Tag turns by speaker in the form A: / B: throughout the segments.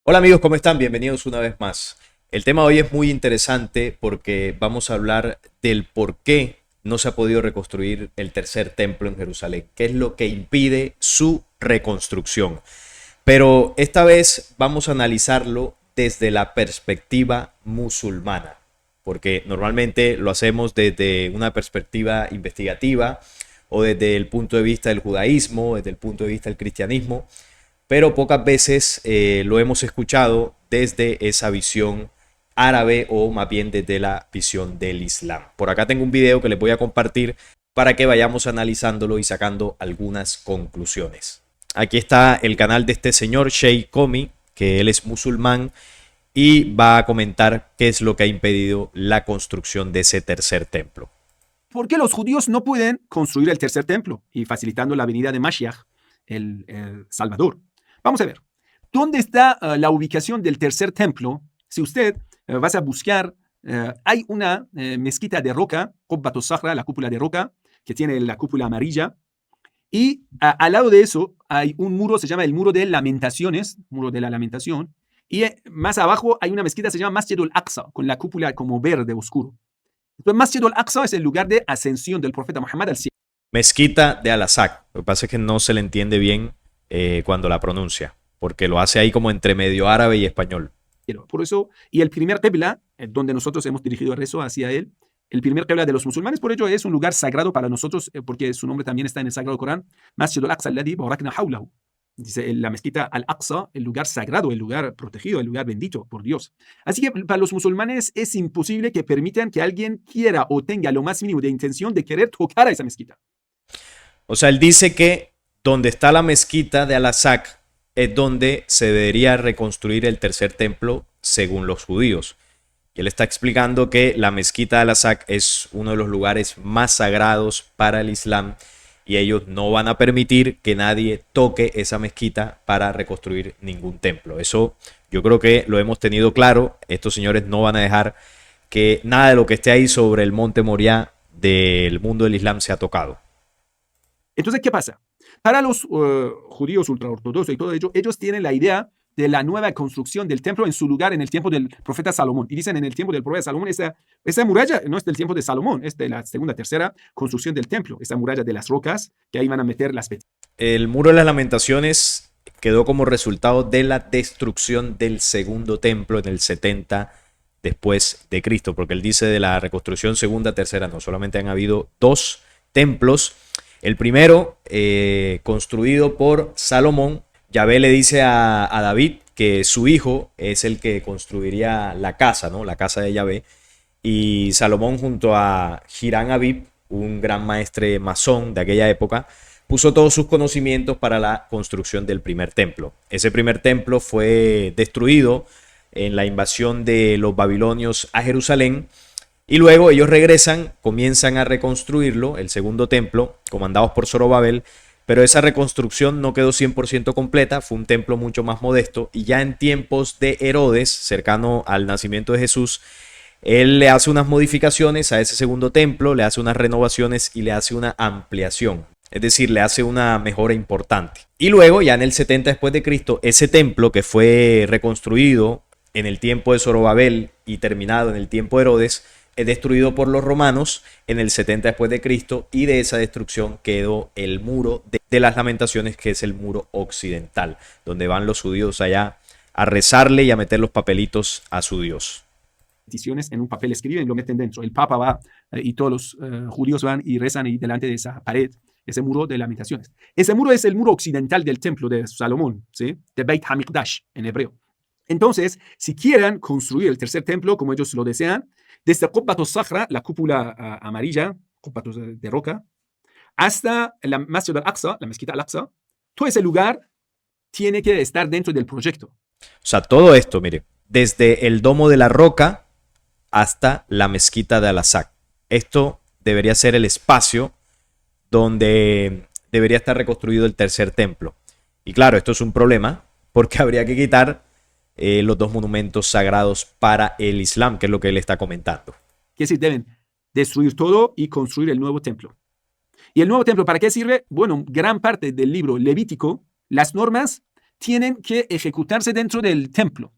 A: Hola amigos, ¿cómo están? Bienvenidos una vez más. El tema de hoy es muy interesante porque vamos a hablar del por qué no se ha podido reconstruir el tercer templo en Jerusalén, qué es lo que impide su reconstrucción. Pero esta vez vamos a analizarlo desde la perspectiva musulmana, porque normalmente lo hacemos desde una perspectiva investigativa o desde el punto de vista del judaísmo, desde el punto de vista del cristianismo, pero pocas veces lo hemos escuchado desde esa visión árabe o más bien desde la visión del Islam. Por acá tengo un video que les voy a compartir para que vayamos analizándolo y sacando algunas conclusiones. Aquí está el canal de este señor Sheikh Komi, que él es musulmán y va a comentar qué es lo que ha impedido la construcción de ese tercer templo.
B: ¿Por qué los judíos no pueden construir el tercer templo y facilitando la venida de Mashiach, el Salvador? Vamos a ver, ¿dónde está la ubicación del tercer templo? Si usted vas a buscar, hay una mezquita de roca, Qubbat al-Sakhra, la cúpula de roca, que tiene la cúpula amarilla, y al lado de eso hay un muro, se llama el muro de lamentaciones, muro de la lamentación, y más abajo hay una mezquita, se llama Masjid al-Aqsa, con la cúpula como verde oscuro. Entonces, Masjid al-Aqsa es el lugar de ascensión del profeta Muhammad al cielo.
A: Mezquita de Al-Azhar. Lo que pasa es que no se le entiende bien cuando la pronuncia, porque lo hace ahí como entre medio árabe y español.
B: Por eso, y el primer qibla, donde nosotros hemos dirigido el rezo hacia él, el primer qibla de los musulmanes, por ello es un lugar sagrado para nosotros, porque su nombre también está en el Sagrado Corán, Masjid al-Aqsa alladhi barakna hawlahu. Dice la mezquita al-Aqsa, el lugar sagrado, el lugar protegido, el lugar bendito por Dios. Así que para los musulmanes es imposible que permitan que alguien quiera o tenga lo más mínimo de intención de querer tocar a esa mezquita.
A: O sea, él dice que donde está la mezquita de Al-Aqsa es donde se debería reconstruir el tercer templo según los judíos. Y él está explicando que la mezquita de Al-Aqsa es uno de los lugares más sagrados para el Islam y ellos no van a permitir que nadie toque esa mezquita para reconstruir ningún templo. Eso yo creo que lo hemos tenido claro. Estos señores no van a dejar que nada de lo que esté ahí sobre el monte Moriah del mundo del Islam sea tocado.
B: Entonces, ¿qué pasa? Para los judíos ultraortodoxos y todo ello, ellos tienen la idea de la nueva construcción del templo en su lugar en el tiempo del profeta Salomón. Y dicen en el tiempo del profeta Salomón, esa muralla no es del tiempo de Salomón, es de la segunda, tercera construcción del templo. Esa muralla de las rocas que ahí van a meter las peticiones.
A: El muro de las lamentaciones quedó como resultado de la destrucción del segundo templo en el 70 después de Cristo, porque él dice de la reconstrucción segunda, tercera, no, solamente han habido dos templos. El primero, construido por Salomón. Yahvé le dice a David que su hijo es el que construiría la casa, ¿no? La casa de Yahvé. Y Salomón junto a Hiram Abib, un gran maestre masón de aquella época, puso todos sus conocimientos para la construcción del primer templo. Ese primer templo fue destruido en la invasión de los babilonios a Jerusalén. Y luego ellos regresan, comienzan a reconstruirlo, el segundo templo, comandados por Zorobabel, pero esa reconstrucción no quedó 100% completa, fue un templo mucho más modesto, y ya en tiempos de Herodes, cercano al nacimiento de Jesús, él le hace unas modificaciones a ese segundo templo, le hace unas renovaciones y le hace una ampliación, es decir, le hace una mejora importante. Y luego, ya en el 70 después de Cristo, ese templo que fue reconstruido en el tiempo de Zorobabel y terminado en el tiempo de Herodes, es destruido por los romanos en el 70 después de Cristo, y de esa destrucción quedó el muro de las lamentaciones, que es el muro occidental, donde van los judíos allá a rezarle y a meter los papelitos a su Dios.
B: En un papel escriben y lo meten dentro. El Papa va y todos los judíos van y rezan ahí delante de esa pared, ese muro de lamentaciones. Ese muro es el muro occidental del templo de Salomón, ¿sí? De Beit HaMikdash en hebreo. Entonces, si quieren construir el tercer templo como ellos lo desean, desde Qubbat al-Sakhra, la cúpula amarilla, Qubbat de roca, hasta la Masjid al-Aqsa, la mezquita al-Aqsa, todo ese lugar tiene que estar dentro del proyecto.
A: O sea, todo esto, mire, desde el domo de la roca hasta la mezquita de Al-Aqsa. Esto debería ser el espacio donde debería estar reconstruido el tercer templo. Y claro, esto es un problema porque habría que quitar los dos monumentos sagrados para el Islam, que es lo que él está comentando.
B: Quiere decir, deben destruir todo y construir el nuevo templo. ¿Y el nuevo templo para qué sirve? Bueno, gran parte del libro Levítico, las normas tienen que ejecutarse dentro del templo.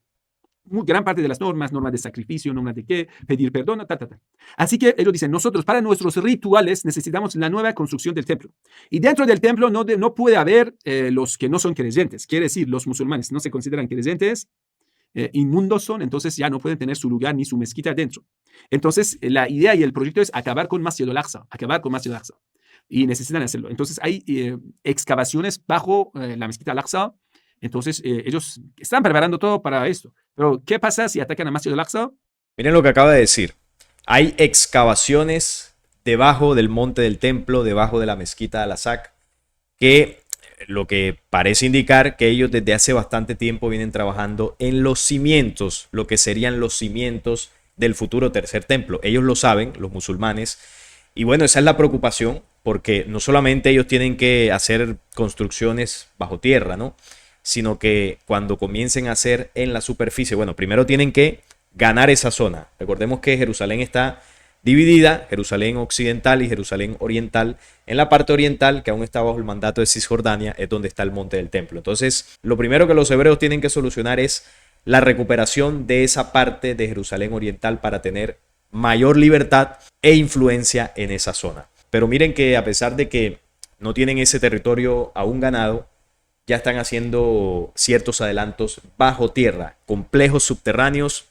B: Gran parte de las normas de sacrificio, normas de qué, pedir perdón, Así que ellos dicen, nosotros para nuestros rituales necesitamos la nueva construcción del templo. Y dentro del templo no puede haber los que no son creyentes. Quiere decir, los musulmanes no se consideran creyentes, inmundos son, entonces ya no pueden tener su lugar ni su mezquita dentro. Entonces, la idea y el proyecto es acabar con Masjid al-Aqsa, y necesitan hacerlo. Entonces, hay excavaciones bajo la mezquita al-Aqsa. Entonces, ellos están preparando todo para esto. Pero, ¿qué pasa si atacan a Masjid al-Aqsa?
A: Miren lo que acaba de decir. Hay excavaciones debajo del monte del templo, debajo de la mezquita de Al-Aqsa, que lo que parece indicar que ellos desde hace bastante tiempo vienen trabajando en los cimientos, lo que serían los cimientos del futuro tercer templo. Ellos lo saben, los musulmanes. Y bueno, esa es la preocupación, porque no solamente ellos tienen que hacer construcciones bajo tierra, ¿no?, sino que cuando comiencen a hacer en la superficie, bueno, primero tienen que ganar esa zona. Recordemos que Jerusalén está dividida, Jerusalén occidental y Jerusalén oriental. En la parte oriental, que aún está bajo el mandato de Cisjordania, es donde está el monte del templo. Entonces, lo primero que los hebreos tienen que solucionar es la recuperación de esa parte de Jerusalén oriental para tener mayor libertad e influencia en esa zona. Pero miren que a pesar de que no tienen ese territorio aún ganado, ya están haciendo ciertos adelantos bajo tierra, complejos subterráneos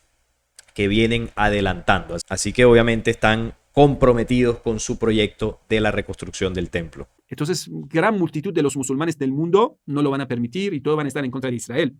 A: que vienen adelantando. Así que obviamente están comprometidos con su proyecto de la reconstrucción del templo.
B: Entonces, gran multitud de los musulmanes del mundo no lo van a permitir y todos van a estar en contra de Israel.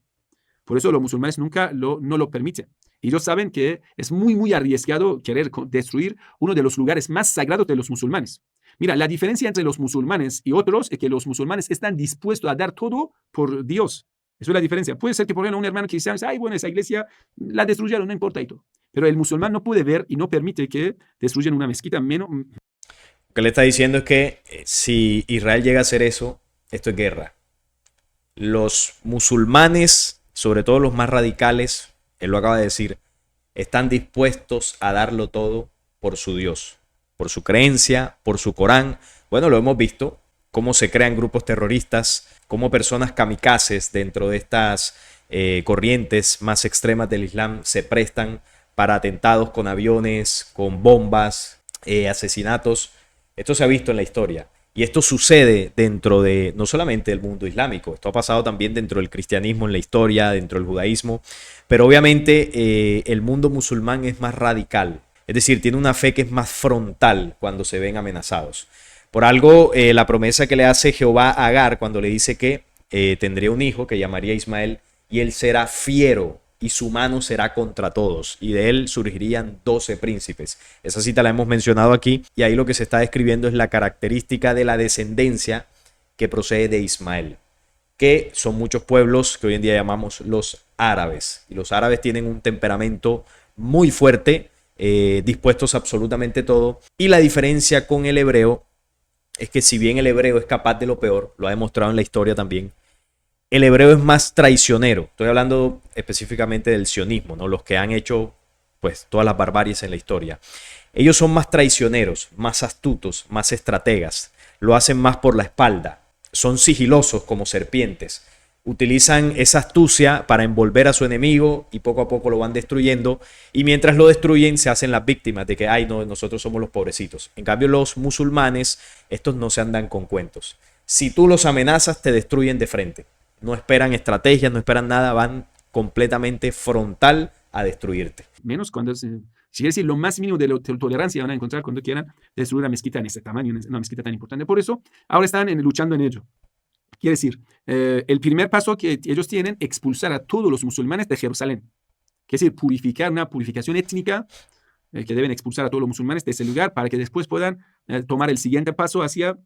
B: Por eso los musulmanes nunca no lo permiten. Y ellos saben que es muy arriesgado querer destruir uno de los lugares más sagrados de los musulmanes. Mira, la diferencia entre los musulmanes y otros es que los musulmanes están dispuestos a dar todo por Dios. Eso es la diferencia. Puede ser que por ejemplo un hermano cristiano dice, ay, bueno, esa iglesia la destruyeron, no importa y todo. Pero el musulmán no puede ver y no permite que destruyan una mezquita menos.
A: Lo que le está diciendo es que si Israel llega a hacer eso, esto es guerra. Los musulmanes, sobre todo los más radicales, él lo acaba de decir, están dispuestos a darlo todo por su Dios, por su creencia, por su Corán. Bueno, lo hemos visto, cómo se crean grupos terroristas, cómo personas kamikazes dentro de estas corrientes más extremas del Islam se prestan para atentados con aviones, con bombas, asesinatos. Esto se ha visto en la historia. Y esto sucede dentro de, no solamente del mundo islámico, esto ha pasado también dentro del cristianismo en la historia, dentro del judaísmo, pero obviamente el mundo musulmán es más radical, es decir, tiene una fe que es más frontal cuando se ven amenazados. Por algo, la promesa que le hace Jehová a Agar cuando le dice que tendría un hijo que llamaría Ismael y él será fiero y su mano será contra todos, y de él surgirían 12 príncipes. Esa cita la hemos mencionado aquí, y ahí lo que se está describiendo es la característica de la descendencia que procede de Ismael, que son muchos pueblos que hoy en día llamamos los árabes, y los árabes tienen un temperamento muy fuerte, dispuestos a absolutamente todo, y la diferencia con el hebreo es que si bien el hebreo es capaz de lo peor, lo ha demostrado en la historia también, el hebreo es más traicionero. Estoy hablando específicamente del sionismo, ¿no? Los que han hecho pues todas las barbaries en la historia. Ellos son más traicioneros, más astutos, más estrategas. Lo hacen más por la espalda. Son sigilosos como serpientes. Utilizan esa astucia para envolver a su enemigo y poco a poco lo van destruyendo. Y mientras lo destruyen se hacen las víctimas de que, ay, no, nosotros somos los pobrecitos. En cambio, los musulmanes, estos no se andan con cuentos. Si tú los amenazas, te destruyen de frente. No esperan estrategias, no esperan nada, van completamente frontal a destruirte.
B: Menos cuando, si es decir, lo más mínimo de tolerancia van a encontrar cuando quieran destruir una mezquita en ese tamaño, una mezquita tan importante. Por eso, ahora están luchando en ello. Quiere decir, el primer paso que ellos tienen, expulsar a todos los musulmanes de Jerusalén. Quiere decir, purificar, una purificación étnica, que deben expulsar a todos los musulmanes de ese lugar para que después puedan tomar el siguiente paso hacia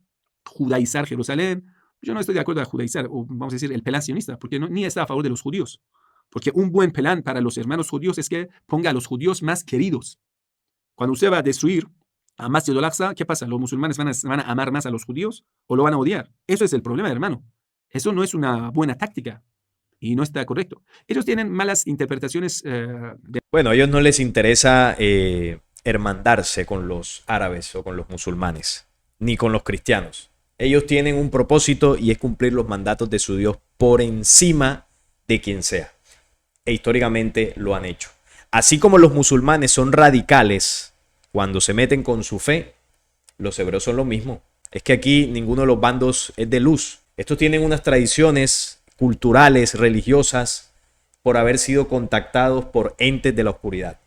B: judaizar Jerusalén. Yo no estoy de acuerdo a judaizar, o vamos a decir el plan sionista, porque ni está a favor de los judíos. Porque un buen plan para los hermanos judíos es que ponga a los judíos más queridos. Cuando usted va a destruir a Masjid al-Aqsa, ¿qué pasa? ¿Los musulmanes van a amar más a los judíos o lo van a odiar? Eso es el problema, hermano. Eso no es una buena táctica y no está correcto. Ellos tienen malas interpretaciones.
A: Bueno, a ellos no les interesa hermandarse con los árabes o con los musulmanes, ni con los cristianos. Ellos tienen un propósito y es cumplir los mandatos de su Dios por encima de quien sea. E históricamente lo han hecho. Así como los musulmanes son radicales cuando se meten con su fe, los hebreos son lo mismo. Es que aquí ninguno de los bandos es de luz. Estos tienen unas tradiciones culturales, religiosas, por haber sido contactados por entes de la oscuridad.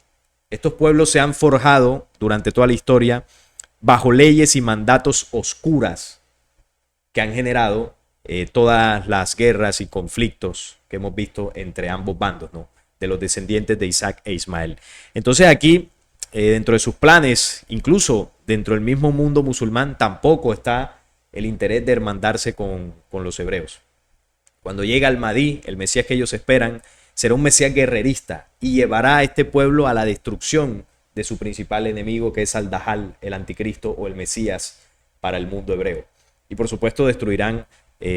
A: Estos pueblos se han forjado durante toda la historia bajo leyes y mandatos oscuras que han generado todas las guerras y conflictos que hemos visto entre ambos bandos, ¿no? De los descendientes de Isaac e Ismael. Entonces aquí, dentro de sus planes, incluso dentro del mismo mundo musulmán, tampoco está el interés de hermandarse con los hebreos. Cuando llega el Mahdi, el Mesías que ellos esperan, será un Mesías guerrerista y llevará a este pueblo a la destrucción de su principal enemigo, que es Al-Dajjal, el anticristo o el Mesías para el mundo hebreo. Y por supuesto destruirán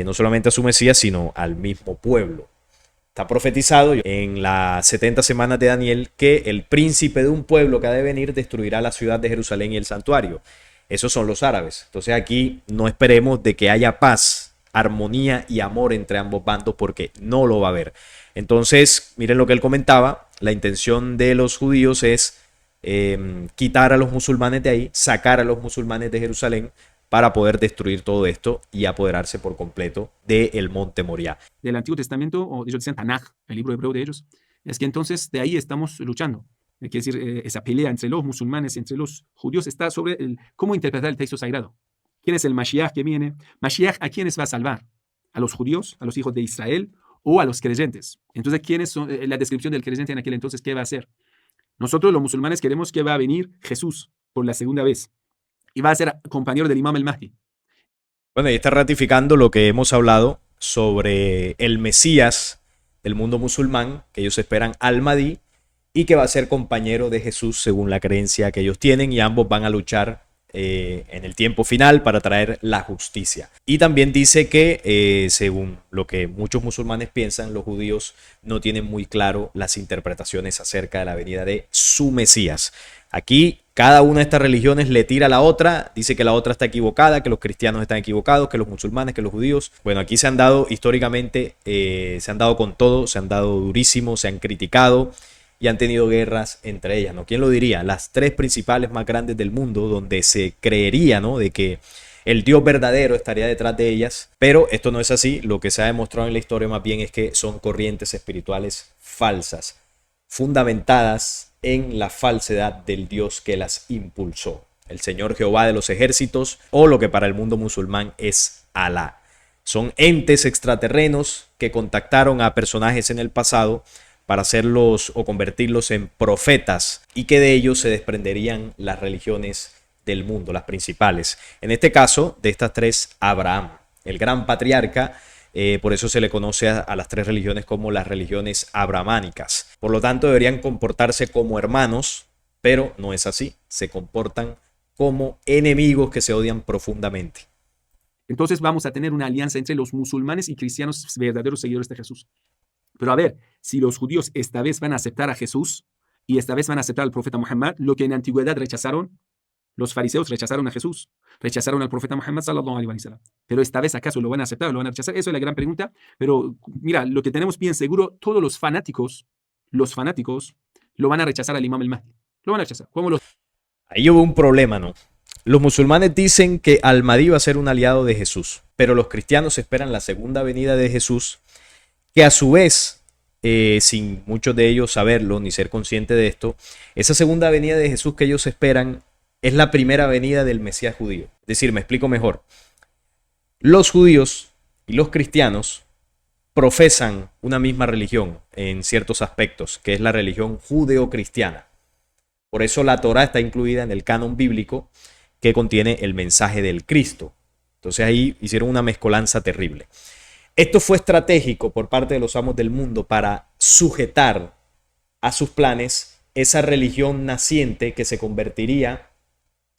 A: no solamente a su Mesías, sino al mismo pueblo. Está profetizado en las 70 semanas de Daniel que el príncipe de un pueblo que ha de venir destruirá la ciudad de Jerusalén y el santuario. Esos son los árabes. Entonces aquí no esperemos de que haya paz, armonía y amor entre ambos bandos, porque no lo va a haber. Entonces, miren lo que él comentaba. La intención de los judíos es quitar a los musulmanes de ahí, sacar a los musulmanes de Jerusalén, para poder destruir todo esto y apoderarse por completo del monte Moriah.
B: Del Antiguo Testamento, o ellos decían Tanaj, el libro hebreo de ellos, es que entonces de ahí estamos luchando. Quiere decir, esa pelea entre los musulmanes, entre los judíos, está sobre cómo interpretar el texto sagrado. ¿Quién es el Mashiach que viene? Mashiach, ¿a quiénes va a salvar? ¿A los judíos, a los hijos de Israel o a los creyentes? Entonces, ¿quiénes son la descripción del creyente en aquel entonces? ¿Qué va a hacer? Nosotros los musulmanes queremos que va a venir Jesús por la segunda vez y va a ser compañero del Imam el-Mahdi.
A: Bueno, ahí está ratificando lo que hemos hablado sobre el Mesías del mundo musulmán, que ellos esperan al Mahdi, y que va a ser compañero de Jesús según la creencia que ellos tienen, y ambos van a luchar en el tiempo final para traer la justicia. Y también dice que según lo que muchos musulmanes piensan, los judíos no tienen muy claro las interpretaciones acerca de la venida de su Mesías. Aquí cada una de estas religiones le tira a la otra, dice que la otra está equivocada, que los cristianos están equivocados, que los musulmanes, que los judíos. Bueno, aquí se han dado históricamente, se han dado con todo, se han dado durísimo, se han criticado y han tenido guerras entre ellas, ¿no? ¿Quién lo diría? Las tres principales más grandes del mundo, donde se creería, ¿no?, de que el Dios verdadero estaría detrás de ellas, pero esto no es así. Lo que se ha demostrado en la historia más bien es que son corrientes espirituales falsas, fundamentadas en la falsedad del Dios que las impulsó, el Señor Jehová de los ejércitos, o lo que para el mundo musulmán es Alá. Son entes extraterrenos que contactaron a personajes en el pasado para hacerlos o convertirlos en profetas, y que de ellos se desprenderían las religiones del mundo, las principales. En este caso, de estas tres, Abraham, el gran patriarca. Por eso se le conoce a las tres religiones como las religiones abrahámicas. Por lo tanto, deberían comportarse como hermanos, pero no es así. Se comportan como enemigos que se odian profundamente.
B: Entonces vamos a tener una alianza entre los musulmanes y cristianos verdaderos seguidores de Jesús. Pero a ver, si los judíos esta vez van a aceptar a Jesús y esta vez van a aceptar al profeta Muhammad, lo que en la antigüedad rechazaron, los fariseos rechazaron a Jesús, rechazaron al profeta Muhammad sallallahu alaihi wasallam. Pero esta vez, ¿acaso lo van a aceptar o lo van a rechazar? Eso es la gran pregunta. Pero mira, lo que tenemos bien seguro, todos los fanáticos lo van a rechazar al Imam el-Mahdi. Lo van a rechazar. ¿Cómo lo?
A: Ahí hubo un problema, ¿no? Los musulmanes dicen que al-Mahdi va a ser un aliado de Jesús, pero los cristianos esperan la segunda venida de Jesús, que a su vez, sin muchos de ellos saberlo ni ser conscientes de esto, esa segunda venida de Jesús que ellos esperan es la primera venida del Mesías judío. Es decir, me explico mejor. Los judíos y los cristianos profesan una misma religión en ciertos aspectos, que es la religión judeo-cristiana. Por eso la Torá está incluida en el canon bíblico que contiene el mensaje del Cristo. Entonces ahí hicieron una mezcolanza terrible. Esto fue estratégico por parte de los amos del mundo para sujetar a sus planes esa religión naciente que se convertiría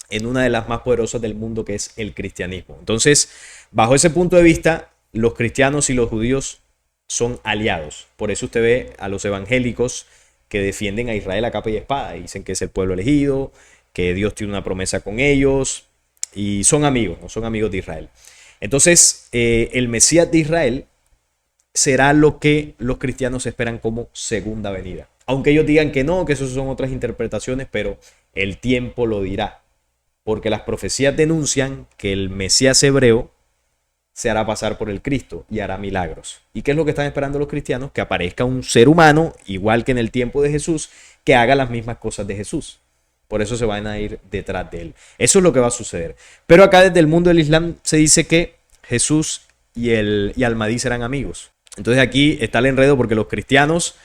A: en una de las más poderosas del mundo, que es el cristianismo. Entonces, bajo ese punto de vista, los cristianos y los judíos son aliados. Por eso usted ve a los evangélicos que defienden a Israel a capa y espada. Dicen que es el pueblo elegido, que Dios tiene una promesa con ellos, y son amigos, no son amigos de Israel. Entonces, el Mesías de Israel será lo que los cristianos esperan como segunda venida. Aunque ellos digan que no, que eso son otras interpretaciones, pero el tiempo lo dirá. Porque las profecías denuncian que el Mesías hebreo se hará pasar por el Cristo y hará milagros. ¿Y qué es lo que están esperando los cristianos? Que aparezca un ser humano, igual que en el tiempo de Jesús, que haga las mismas cosas de Jesús. Por eso se van a ir detrás de él. Eso es lo que va a suceder. Pero acá desde el mundo del Islam se dice que Jesús y Al-Mahdi serán amigos. Entonces aquí está el enredo porque los cristianos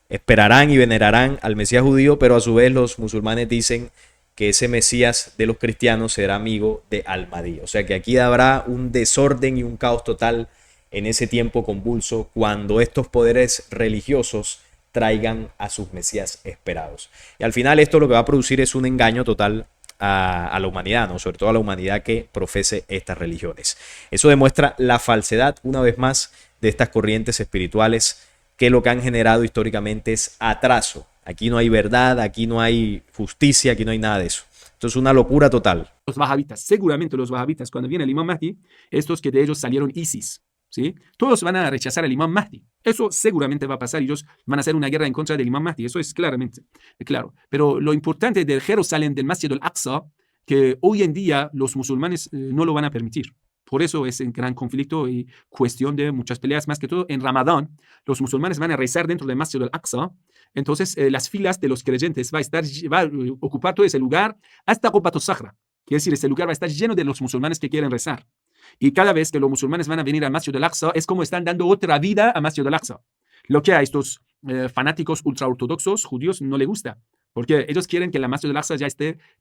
A: esperarán y venerarán al Mesías judío, pero a su vez los musulmanes dicen que ese Mesías de los cristianos será amigo de Al-Mahdi. O sea que aquí habrá un desorden y un caos total en ese tiempo convulso cuando estos poderes religiosos traigan a sus Mesías esperados. Y al final esto lo que va a producir es un engaño total a la humanidad, ¿no? Sobre todo a la humanidad que profese estas religiones. Eso demuestra la falsedad, una vez más, de estas corrientes espirituales que lo que han generado históricamente es atraso. Aquí no hay verdad, aquí no hay justicia, aquí no hay nada de eso. Esto es una locura total.
B: Los wahabitas, seguramente los wahabitas, cuando viene el Imam Mahdi, estos que de ellos salieron ISIS, ¿sí? Todos van a rechazar al Imam Mahdi. Eso seguramente va a pasar y ellos van a hacer una guerra en contra del Imam Mahdi. Eso es claramente claro. Pero lo importante del Jerusalén, del Masjid al-Aqsa, que hoy en día los musulmanes no lo van a permitir. Por eso es un gran conflicto y cuestión de muchas peleas, más que todo en Ramadán. Los musulmanes van a rezar dentro del Masjid al-Aqsa. Entonces, las filas de los creyentes va a ocupar todo ese lugar hasta Qubat al-Sakhra. Quiere decir, ese lugar va a estar lleno de los musulmanes que quieren rezar. Y cada vez que los musulmanes van a venir al Masjid al-Aqsa, es como están dando otra vida a Masjid al-Aqsa. Lo que a estos fanáticos ultraortodoxos judíos no les gusta. Porque ellos quieren que la Masjid al-Aqsa ya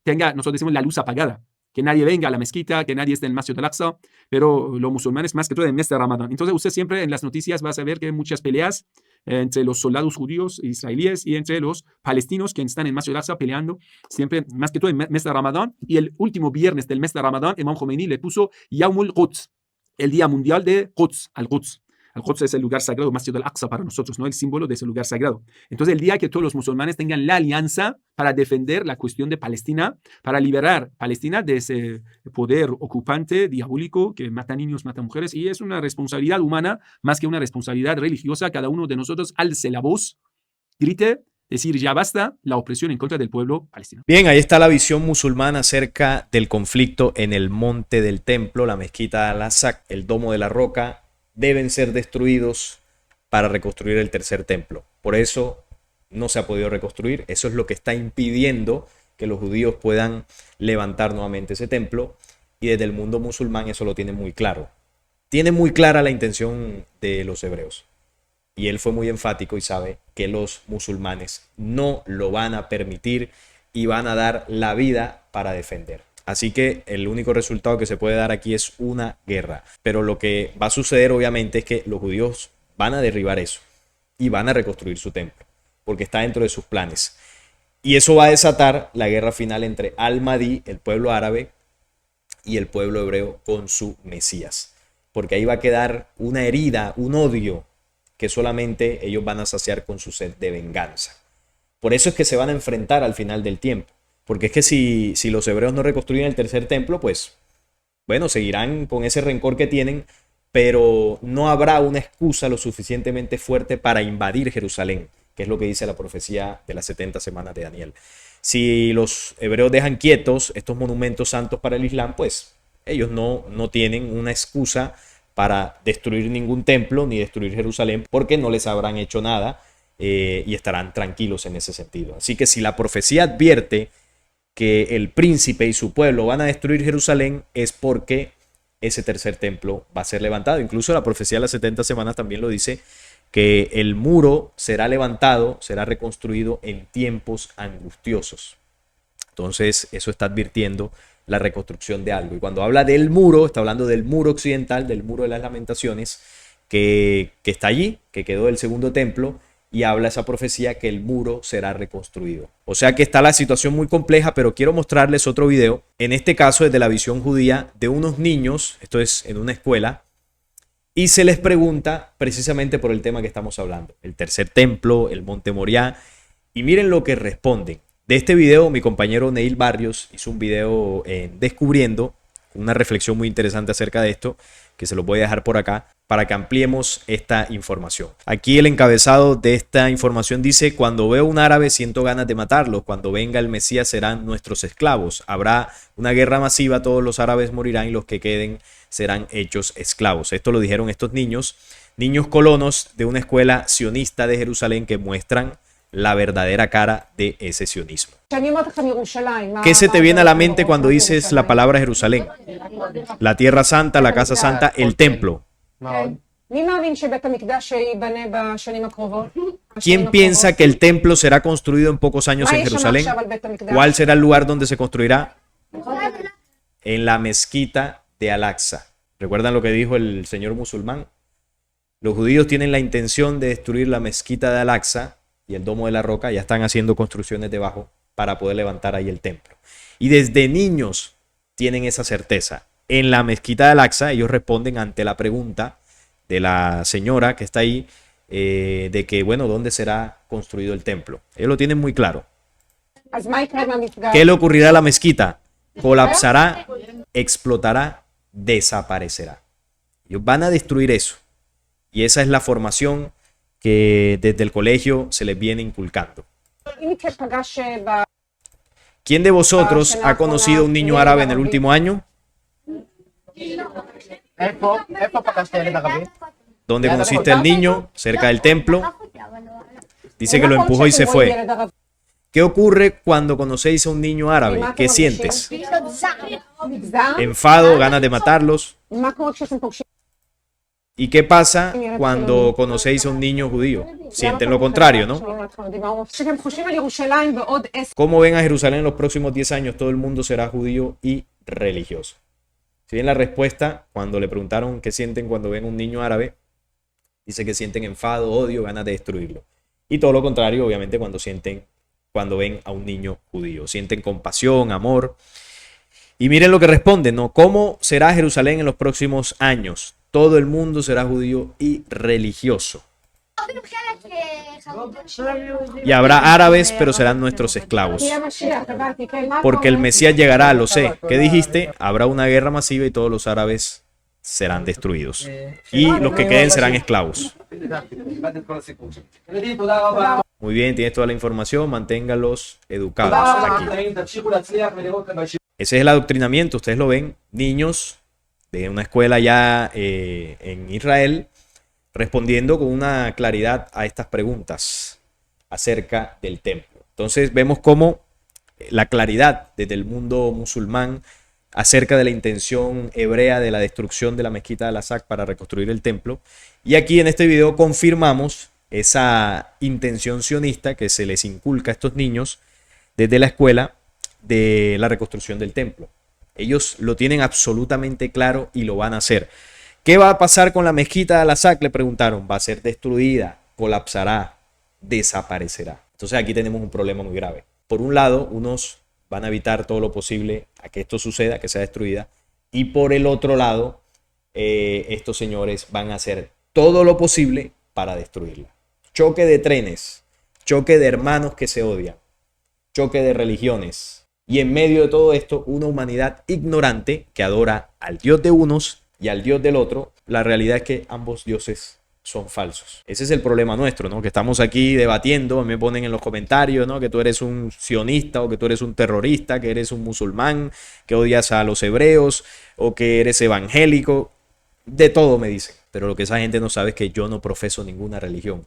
B: tenga, nosotros decimos, la luz apagada. Que nadie venga a la mezquita, que nadie esté en el Masjid al-Aqsa, pero los musulmanes más que todo en el mes de Ramadán. Entonces usted siempre en las noticias va a saber que hay muchas peleas entre los soldados judíos israelíes y entre los palestinos que están en el Masjid al-Aqsa peleando, siempre más que todo en el mes de Ramadán. Y el último viernes del mes de Ramadán, Imam Khomeini le puso Yawmul Quds, el Día Mundial de Quds, al-Quds. Al-Quds es el lugar sagrado, Masjid al-Aqsa para nosotros, ¿no? El símbolo de ese lugar sagrado. Entonces, el día que todos los musulmanes tengan la alianza para defender la cuestión de Palestina, para liberar Palestina de ese poder ocupante, diabólico, que mata niños, mata mujeres, y es una responsabilidad humana más que una responsabilidad religiosa. Cada uno de nosotros alce la voz, grite, decir ya basta la opresión en contra del pueblo palestino.
A: Bien, ahí está la visión musulmana acerca del conflicto en el monte del templo, la mezquita Al-Aqsa, el domo de la roca, deben ser destruidos para reconstruir el tercer templo. Por eso no se ha podido reconstruir. Eso es lo que está impidiendo que los judíos puedan levantar nuevamente ese templo. Y desde el mundo musulmán eso lo tiene muy claro. Tiene muy clara la intención de los hebreos. Y él fue muy enfático y sabe que los musulmanes no lo van a permitir y van a dar la vida para defender. Así que el único resultado que se puede dar aquí es una guerra. Pero lo que va a suceder obviamente es que los judíos van a derribar eso y van a reconstruir su templo, porque está dentro de sus planes. Y eso va a desatar la guerra final entre Al-Mahdi, el pueblo árabe, y el pueblo hebreo con su Mesías. Porque ahí va a quedar una herida, un odio que solamente ellos van a saciar con su sed de venganza. Por eso es que se van a enfrentar al final del tiempo. Porque es que si los hebreos no reconstruyen el tercer templo, pues, bueno, seguirán con ese rencor que tienen, pero no habrá una excusa lo suficientemente fuerte para invadir Jerusalén, que es lo que dice la profecía de las 70 semanas de Daniel. Si los hebreos dejan quietos estos monumentos santos para el Islam, pues ellos no tienen una excusa para destruir ningún templo ni destruir Jerusalén, porque no les habrán hecho nada y estarán tranquilos en ese sentido. Así que si la profecía advierte que el príncipe y su pueblo van a destruir Jerusalén, es porque ese tercer templo va a ser levantado. Incluso la profecía de las 70 semanas también lo dice, que el muro será levantado, será reconstruido en tiempos angustiosos. Entonces eso está advirtiendo la reconstrucción de algo. Y cuando habla del muro, está hablando del muro occidental, del muro de las lamentaciones, que está allí, que quedó del segundo templo, y habla esa profecía que el muro será reconstruido. O sea que está la situación muy compleja, pero quiero mostrarles otro video, en este caso desde la visión judía, de unos niños, esto es en una escuela, y se les pregunta precisamente por el tema que estamos hablando, el tercer templo, el monte Moriah, y miren lo que responden. De este video mi compañero Neil Barrios hizo un video en Descubriendo una reflexión muy interesante acerca de esto, que se lo voy a dejar por acá para que ampliemos esta información. Aquí el encabezado de esta información dice: cuando veo un árabe siento ganas de matarlo, cuando venga el Mesías serán nuestros esclavos, habrá una guerra masiva, todos los árabes morirán y los que queden serán hechos esclavos. Esto lo dijeron estos niños colonos de una escuela sionista de Jerusalén que muestran la verdadera cara de ese sionismo. ¿Qué se te viene a la mente cuando dices la palabra Jerusalén? La tierra santa, la casa santa, el templo. ¿Quién piensa que el templo será construido en pocos años en Jerusalén? ¿Cuál será el lugar donde se construirá? En la mezquita de Al-Aqsa. ¿Recuerdan lo que dijo el señor musulmán? Los judíos tienen la intención de destruir la mezquita de Al-Aqsa y el domo de la roca. Ya están haciendo construcciones debajo para poder levantar ahí el templo. Y desde niños tienen esa certeza. En la mezquita de Al-Aqsa ellos responden ante la pregunta de la señora que está ahí de que, bueno, ¿dónde será construido el templo? Ellos lo tienen muy claro. ¿Qué le ocurrirá a la mezquita? Colapsará, explotará, desaparecerá. Ellos van a destruir eso. Y esa es la formación que desde el colegio se les viene inculcando. ¿Quién de vosotros ha conocido a un niño árabe en el último año? ¿Dónde conociste al niño? Cerca del templo. Dice que lo empujó y se fue. ¿Qué ocurre cuando conocéis a un niño árabe? ¿Qué sientes? Enfado, ganas de matarlos. ¿Y qué pasa cuando conocéis a un niño judío? Sienten lo contrario, ¿no? ¿Cómo ven a Jerusalén en los próximos 10 años? Todo el mundo será judío y religioso. Si bien la respuesta, cuando le preguntaron qué sienten cuando ven a un niño árabe, dice que sienten enfado, odio, ganas de destruirlo. Y todo lo contrario, obviamente, cuando ven a un niño judío. Sienten compasión, amor. Y miren lo que responden, ¿no? ¿Cómo será Jerusalén en los próximos años? Todo el mundo será judío y religioso. Y habrá árabes, pero serán nuestros esclavos. Porque el Mesías llegará, lo sé. ¿Qué dijiste? Habrá una guerra masiva y todos los árabes serán destruidos. Y los que queden serán esclavos. Muy bien, tienes toda la información. Manténgalos educados aquí. Ese es el adoctrinamiento. Ustedes lo ven. Niños de una escuela ya en Israel, respondiendo con una claridad a estas preguntas acerca del templo. Entonces vemos cómo la claridad desde el mundo musulmán acerca de la intención hebrea de la destrucción de la mezquita de Al-Aqsa para reconstruir el templo. Y aquí en este video confirmamos esa intención sionista que se les inculca a estos niños desde la escuela de la reconstrucción del templo. Ellos lo tienen absolutamente claro y lo van a hacer. ¿Qué va a pasar con la mezquita de Al-Aqsa? Le preguntaron. Va a ser destruida, colapsará, desaparecerá. Entonces aquí tenemos un problema muy grave. Por un lado, unos van a evitar todo lo posible a que esto suceda, que sea destruida. Y por el otro lado, estos señores van a hacer todo lo posible para destruirla. Choque de trenes, choque de hermanos que se odian, choque de religiones. Y en medio de todo esto, una humanidad ignorante que adora al Dios de unos y al Dios del otro. La realidad es que ambos dioses son falsos. Ese es el problema nuestro, ¿no? Que estamos aquí debatiendo, me ponen en los comentarios, ¿no? Que tú eres un sionista o que tú eres un terrorista, que eres un musulmán, que odias a los hebreos o que eres evangélico. De todo me dicen. Pero lo que esa gente no sabe es que yo no profeso ninguna religión.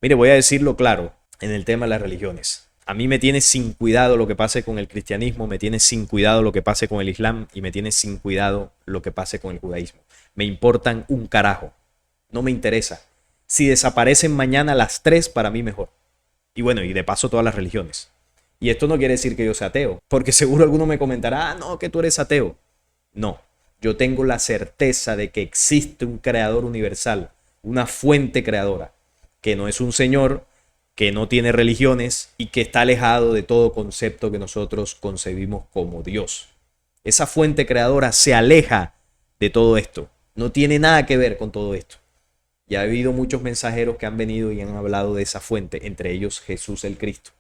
A: Mire, voy a decirlo claro en el tema de las religiones. A mí me tiene sin cuidado lo que pase con el cristianismo, me tiene sin cuidado lo que pase con el islam y me tiene sin cuidado lo que pase con el judaísmo. Me importan un carajo. No me interesa. Si desaparecen mañana las tres, para mí mejor. Y bueno, y de paso todas las religiones. Y esto no quiere decir que yo sea ateo, porque seguro alguno me comentará, ah, no, que tú eres ateo. No, yo tengo la certeza de que existe un creador universal, una fuente creadora, que no es un señor, que no tiene religiones y que está alejado de todo concepto que nosotros concebimos como Dios. Esa fuente creadora se aleja de todo esto. No tiene nada que ver con todo esto. Ya ha habido muchos mensajeros que han venido y han hablado de esa fuente, entre ellos Jesús el Cristo,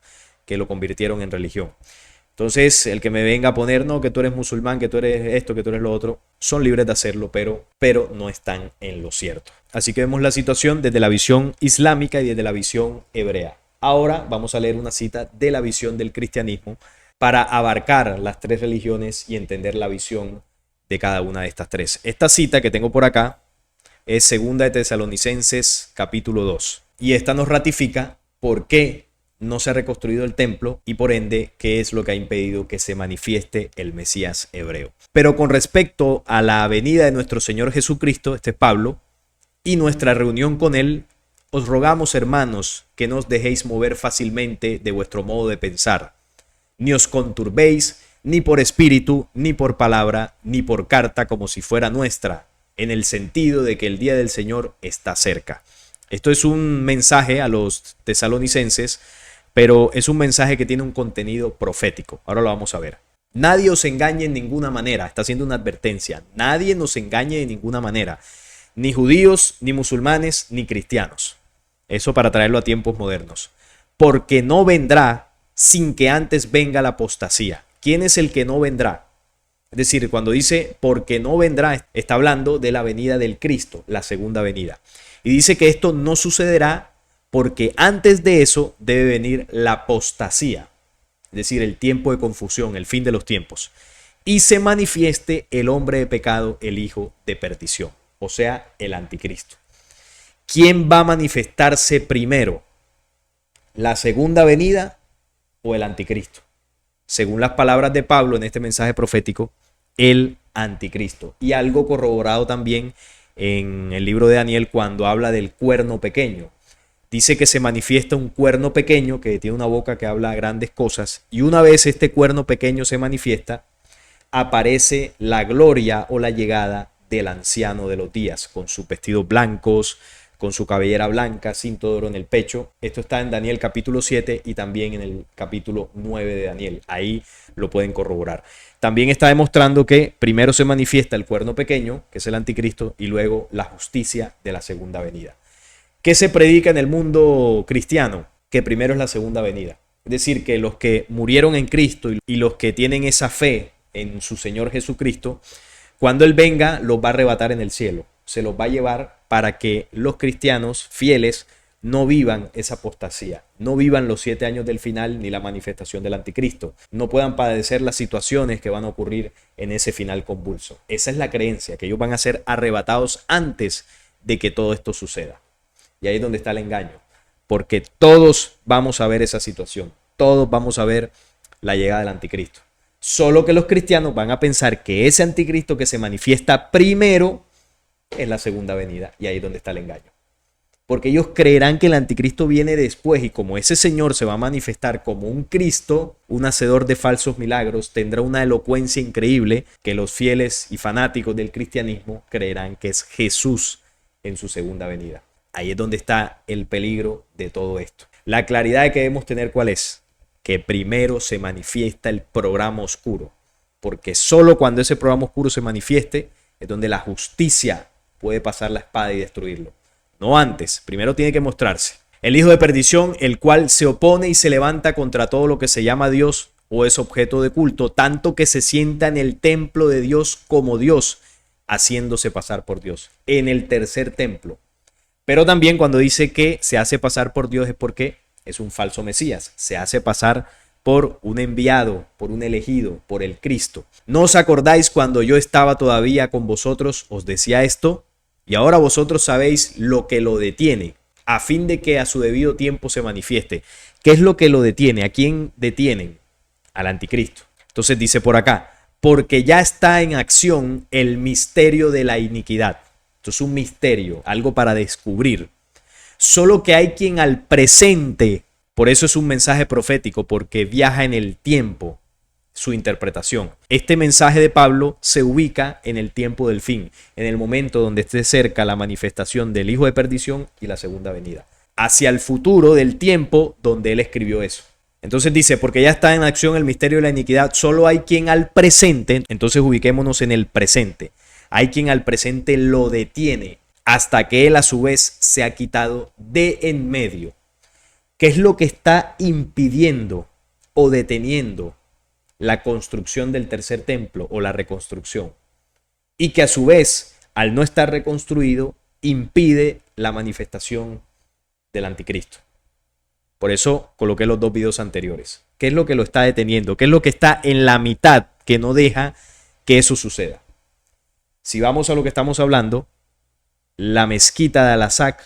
A: que lo convirtieron en religión. Entonces, el que me venga a poner, no, que tú eres musulmán, que tú eres esto, que tú eres lo otro, son libres de hacerlo, pero no están en lo cierto. Así que vemos la situación desde la visión islámica y desde la visión hebrea. Ahora vamos a leer una cita de la visión del cristianismo para abarcar las tres religiones y entender la visión de cada una de estas tres. Esta cita que tengo por acá es segunda de Tesalonicenses capítulo 2. Y esta nos ratifica por qué no se ha reconstruido el templo y por ende qué es lo que ha impedido que se manifieste el Mesías hebreo. Pero con respecto a la venida de nuestro Señor Jesucristo, este es Pablo, y nuestra reunión con él, os rogamos, hermanos, que no os dejéis mover fácilmente de vuestro modo de pensar, ni os conturbéis, ni por espíritu, ni por palabra, ni por carta como si fuera nuestra, en el sentido de que el día del Señor está cerca. Esto es un mensaje a los tesalonicenses, pero es un mensaje que tiene un contenido profético. Ahora lo vamos a ver. Nadie os engañe en ninguna manera. Está haciendo una advertencia. Nadie nos engañe de ninguna manera. Ni judíos, ni musulmanes, ni cristianos. Eso para traerlo a tiempos modernos. Porque no vendrá sin que antes venga la apostasía. ¿Quién es el que no vendrá? Es decir, cuando dice porque no vendrá, está hablando de la venida del Cristo, la segunda venida. Y dice que esto no sucederá porque antes de eso debe venir la apostasía, es decir, el tiempo de confusión, el fin de los tiempos, y se manifieste el hombre de pecado, el hijo de perdición, o sea, el anticristo. ¿Quién va a manifestarse primero? ¿La segunda venida o el anticristo? Según las palabras de Pablo en este mensaje profético, el anticristo. Y algo corroborado también en el libro de Daniel cuando habla del cuerno pequeño. Dice que se manifiesta un cuerno pequeño que tiene una boca que habla grandes cosas, y una vez este cuerno pequeño se manifiesta, aparece la gloria o la llegada del anciano de los días, con sus vestidos blancos, con su cabellera blanca, cinto de oro en el pecho. Esto está en Daniel capítulo 7 y también en el capítulo 9 de Daniel. Ahí lo pueden corroborar. También está demostrando que primero se manifiesta el cuerno pequeño, que es el anticristo, y luego la justicia de la segunda venida. ¿Qué se predica en el mundo cristiano? Que primero es la segunda venida. Es decir, que los que murieron en Cristo y los que tienen esa fe en su Señor Jesucristo, cuando Él venga, los va a arrebatar en el cielo. Se los va a llevar para que los cristianos fieles no vivan esa apostasía, no vivan los 7 años del final ni la manifestación del anticristo, no puedan padecer las situaciones que van a ocurrir en ese final convulso. Esa es la creencia, que ellos van a ser arrebatados antes de que todo esto suceda. Y ahí es donde está el engaño, porque todos vamos a ver esa situación, todos vamos a ver la llegada del anticristo. Solo que los cristianos van a pensar que ese anticristo que se manifiesta primero es la segunda venida, y ahí es donde está el engaño. Porque ellos creerán que el anticristo viene después, y como ese señor se va a manifestar como un Cristo, un hacedor de falsos milagros, tendrá una elocuencia increíble que los fieles y fanáticos del cristianismo creerán que es Jesús en su segunda venida. Ahí es donde está el peligro de todo esto. La claridad que debemos tener, ¿cuál es? Que primero se manifiesta el programa oscuro, porque solo cuando ese programa oscuro se manifieste es donde la justicia puede pasar la espada y destruirlo. No antes, primero tiene que mostrarse. El hijo de perdición, el cual se opone y se levanta contra todo lo que se llama Dios o es objeto de culto, tanto que se sienta en el templo de Dios como Dios, haciéndose pasar por Dios, en el tercer templo. Pero también cuando dice que se hace pasar por Dios es porque es un falso Mesías, se hace pasar por un enviado, por un elegido, por el Cristo. ¿No os acordáis cuando yo estaba todavía con vosotros, os decía esto? Y ahora vosotros sabéis lo que lo detiene, a fin de que a su debido tiempo se manifieste. ¿Qué es lo que lo detiene? ¿A quién detienen? Al anticristo. Entonces dice por acá, porque ya está en acción el misterio de la iniquidad. Esto es un misterio, algo para descubrir. Solo que hay quien al presente, por eso es un mensaje profético, porque viaja en el tiempo, su interpretación. Este mensaje de Pablo se ubica en el tiempo del fin, en el momento donde esté cerca la manifestación del hijo de perdición y la segunda venida. Hacia el futuro del tiempo donde él escribió eso. Entonces dice, porque ya está en acción el misterio de la iniquidad, solo hay quien al presente, entonces ubiquémonos en el presente. Hay quien al presente lo detiene hasta que él a su vez se ha quitado de en medio. ¿Qué es lo que está impidiendo o deteniendo la construcción del tercer templo o la reconstrucción. Y que a su vez, al no estar reconstruido, impide la manifestación del anticristo. Por eso coloqué los dos videos anteriores. ¿Qué es lo que lo está deteniendo? ¿Qué es lo que está en la mitad que no deja que eso suceda? Si vamos a lo que estamos hablando, la mezquita de Al-Aqsa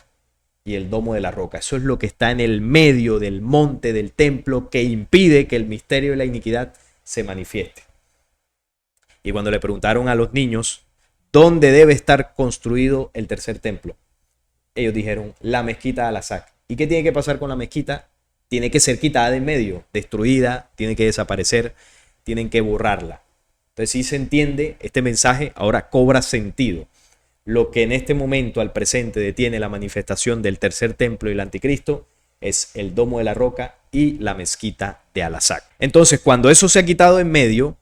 A: y el domo de la roca. Eso es lo que está en el medio del monte del templo que impide que el misterio de la iniquidad se manifieste. Y cuando le preguntaron a los niños dónde debe estar construido el tercer templo, ellos dijeron la mezquita de Al-Aqsa. ¿Y qué tiene que pasar con la mezquita? Tiene que ser quitada de en medio, destruida, tiene que desaparecer, tienen que borrarla. Entonces, si se entiende, este mensaje ahora cobra sentido. Lo que en este momento, al presente, detiene la manifestación del tercer templo y el anticristo es el domo de la roca y la mezquita de Al-Aqsa. Entonces, cuando eso se ha quitado en medio,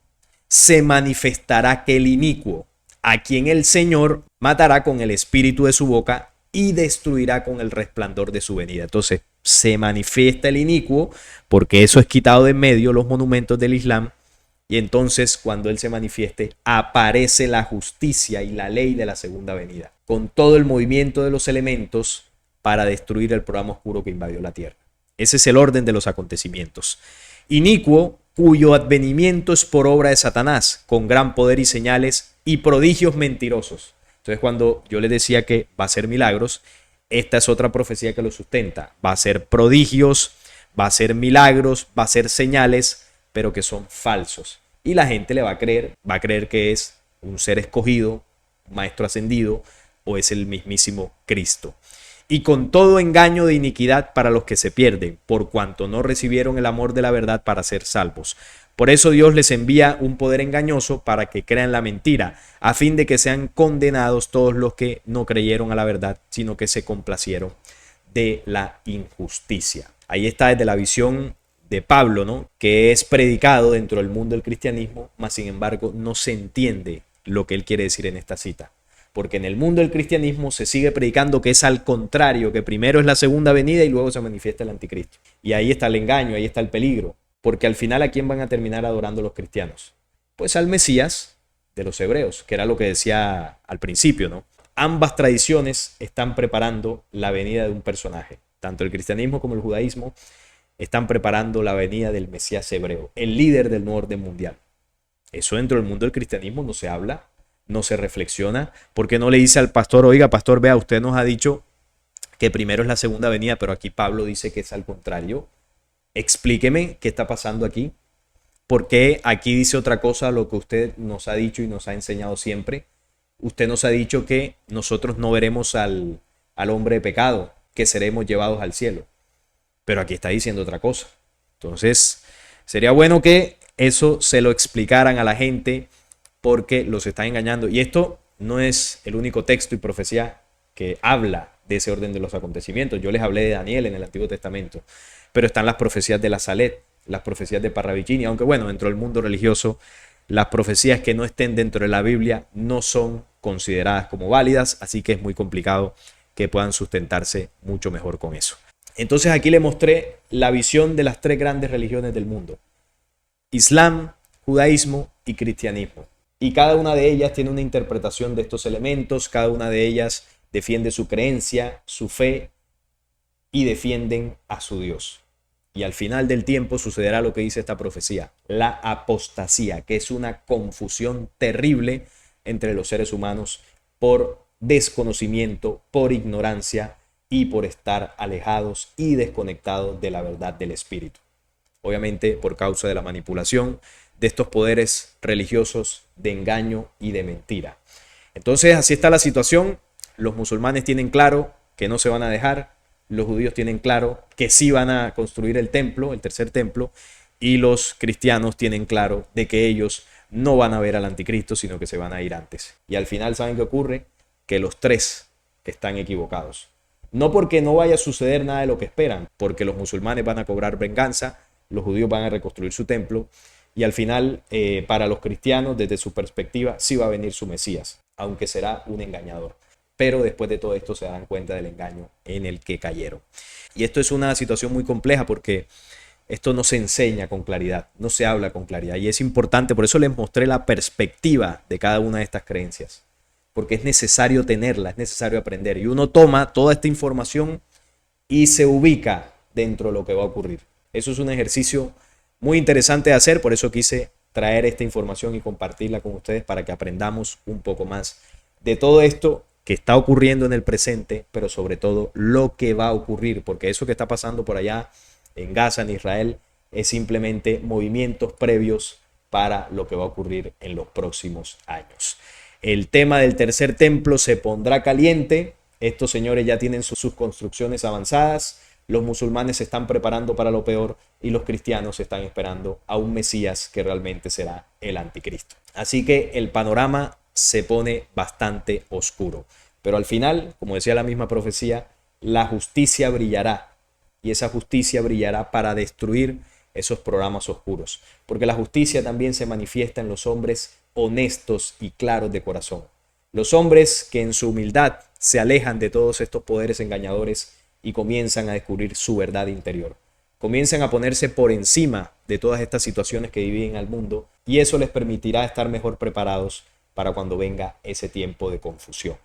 A: se manifestará aquel inicuo, a quien el Señor matará con el espíritu de su boca y destruirá con el resplandor de su venida. Entonces, se manifiesta el inicuo porque eso es quitado de en medio, los monumentos del Islam. Y entonces, cuando Él se manifieste, aparece la justicia y la ley de la segunda venida, con todo el movimiento de los elementos para destruir el programa oscuro que invadió la tierra. Ese es el orden de los acontecimientos. Inicuo, cuyo advenimiento es por obra de Satanás, con gran poder y señales y prodigios mentirosos. Entonces, cuando yo les decía que va a ser milagros, esta es otra profecía que lo sustenta. Va a ser prodigios, va a ser milagros, va a ser señales, pero que son falsos. Y la gente le va a creer que es un ser escogido, un maestro ascendido, o es el mismísimo Cristo. Y con todo engaño de iniquidad para los que se pierden, por cuanto no recibieron el amor de la verdad para ser salvos. Por eso Dios les envía un poder engañoso para que crean la mentira, a fin de que sean condenados todos los que no creyeron a la verdad, sino que se complacieron de la injusticia. Ahí está desde la visión de Pablo, ¿no? Que es predicado dentro del mundo del cristianismo, mas sin embargo no se entiende lo que él quiere decir en esta cita. Porque en el mundo del cristianismo se sigue predicando que es al contrario, que primero es la segunda venida y luego se manifiesta el anticristo. Y ahí está el engaño, ahí está el peligro. Porque al final, ¿a quién van a terminar adorando los cristianos? Pues al Mesías de los hebreos, que era lo que decía al principio, ¿no? Ambas tradiciones están preparando la venida de un personaje. Tanto el cristianismo como el judaísmo están preparando la venida del Mesías hebreo, el líder del nuevo orden mundial. Eso dentro del mundo del cristianismo no se habla, no se reflexiona, porque no le dice al pastor, oiga, pastor, vea, usted nos ha dicho que primero es la segunda venida, pero aquí Pablo dice que es al contrario. Explíqueme qué está pasando aquí. ¿Por qué aquí dice otra cosa a lo que usted nos ha dicho y nos ha enseñado siempre? Usted nos ha dicho que nosotros no veremos al hombre de pecado, que seremos llevados al cielo. Pero aquí está diciendo otra cosa. Entonces, sería bueno que eso se lo explicaran a la gente porque los están engañando. Y esto no es el único texto y profecía que habla de ese orden de los acontecimientos. Yo les hablé de Daniel en el Antiguo Testamento, pero están las profecías de la Salet, las profecías de Parravicini, aunque bueno, dentro del mundo religioso, las profecías que no estén dentro de la Biblia no son consideradas como válidas, así que es muy complicado que puedan sustentarse mucho mejor con eso. Entonces aquí le mostré la visión de las tres grandes religiones del mundo: Islam, judaísmo y cristianismo. Y cada una de ellas tiene una interpretación de estos elementos, cada una de ellas defiende su creencia, su fe y defienden a su Dios. Y al final del tiempo sucederá lo que dice esta profecía, la apostasía, que es una confusión terrible entre los seres humanos por desconocimiento, por ignorancia y por estar alejados y desconectados de la verdad del Espíritu. Obviamente por causa de la manipulación de estos poderes religiosos de engaño y de mentira. Entonces así está la situación. Los musulmanes tienen claro que no se van a dejar. Los judíos tienen claro que sí van a construir el templo, el tercer templo, y los cristianos tienen claro de que ellos no van a ver al anticristo, sino que se van a ir antes. Y al final, ¿saben qué ocurre? Que los tres están equivocados. No porque no vaya a suceder nada de lo que esperan, porque los musulmanes van a cobrar venganza, los judíos van a reconstruir su templo, y al final, para los cristianos, desde su perspectiva, sí va a venir su Mesías, aunque será un engañador. Pero después de todo esto se dan cuenta del engaño en el que cayeron. Y esto es una situación muy compleja porque esto no se enseña con claridad, no se habla con claridad. Y es importante, por eso les mostré la perspectiva de cada una de estas creencias. Porque es necesario tenerla, es necesario aprender. Y uno toma toda esta información y se ubica dentro de lo que va a ocurrir. Eso es un ejercicio muy interesante de hacer, por eso quise traer esta información y compartirla con ustedes para que aprendamos un poco más de todo esto que está ocurriendo en el presente, pero sobre todo lo que va a ocurrir, porque eso que está pasando por allá en Gaza, en Israel, es simplemente movimientos previos para lo que va a ocurrir en los próximos años. El tema del tercer templo se pondrá caliente. Estos señores ya tienen sus construcciones avanzadas. Los musulmanes se están preparando para lo peor y los cristianos están esperando a un Mesías que realmente será el anticristo. Así que el panorama se pone bastante oscuro. Pero al final, como decía la misma profecía, la justicia brillará. Y esa justicia brillará para destruir esos programas oscuros. Porque la justicia también se manifiesta en los hombres honestos y claros de corazón. Los hombres que en su humildad se alejan de todos estos poderes engañadores y comienzan a descubrir su verdad interior. Comienzan a ponerse por encima de todas estas situaciones que dividen al mundo y eso les permitirá estar mejor preparados para cuando venga ese tiempo de confusión.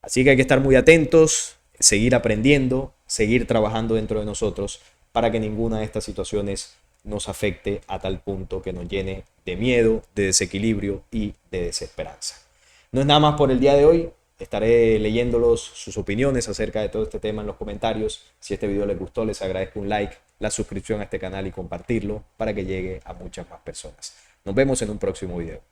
A: Así que hay que estar muy atentos, seguir aprendiendo, seguir trabajando dentro de nosotros para que ninguna de estas situaciones nos afecte a tal punto que nos llene de miedo, de desequilibrio y de desesperanza. No es nada más por el día de hoy. Estaré leyéndolos sus opiniones acerca de todo este tema en los comentarios. Si este video les gustó, les agradezco un like, la suscripción a este canal y compartirlo para que llegue a muchas más personas. Nos vemos en un próximo video.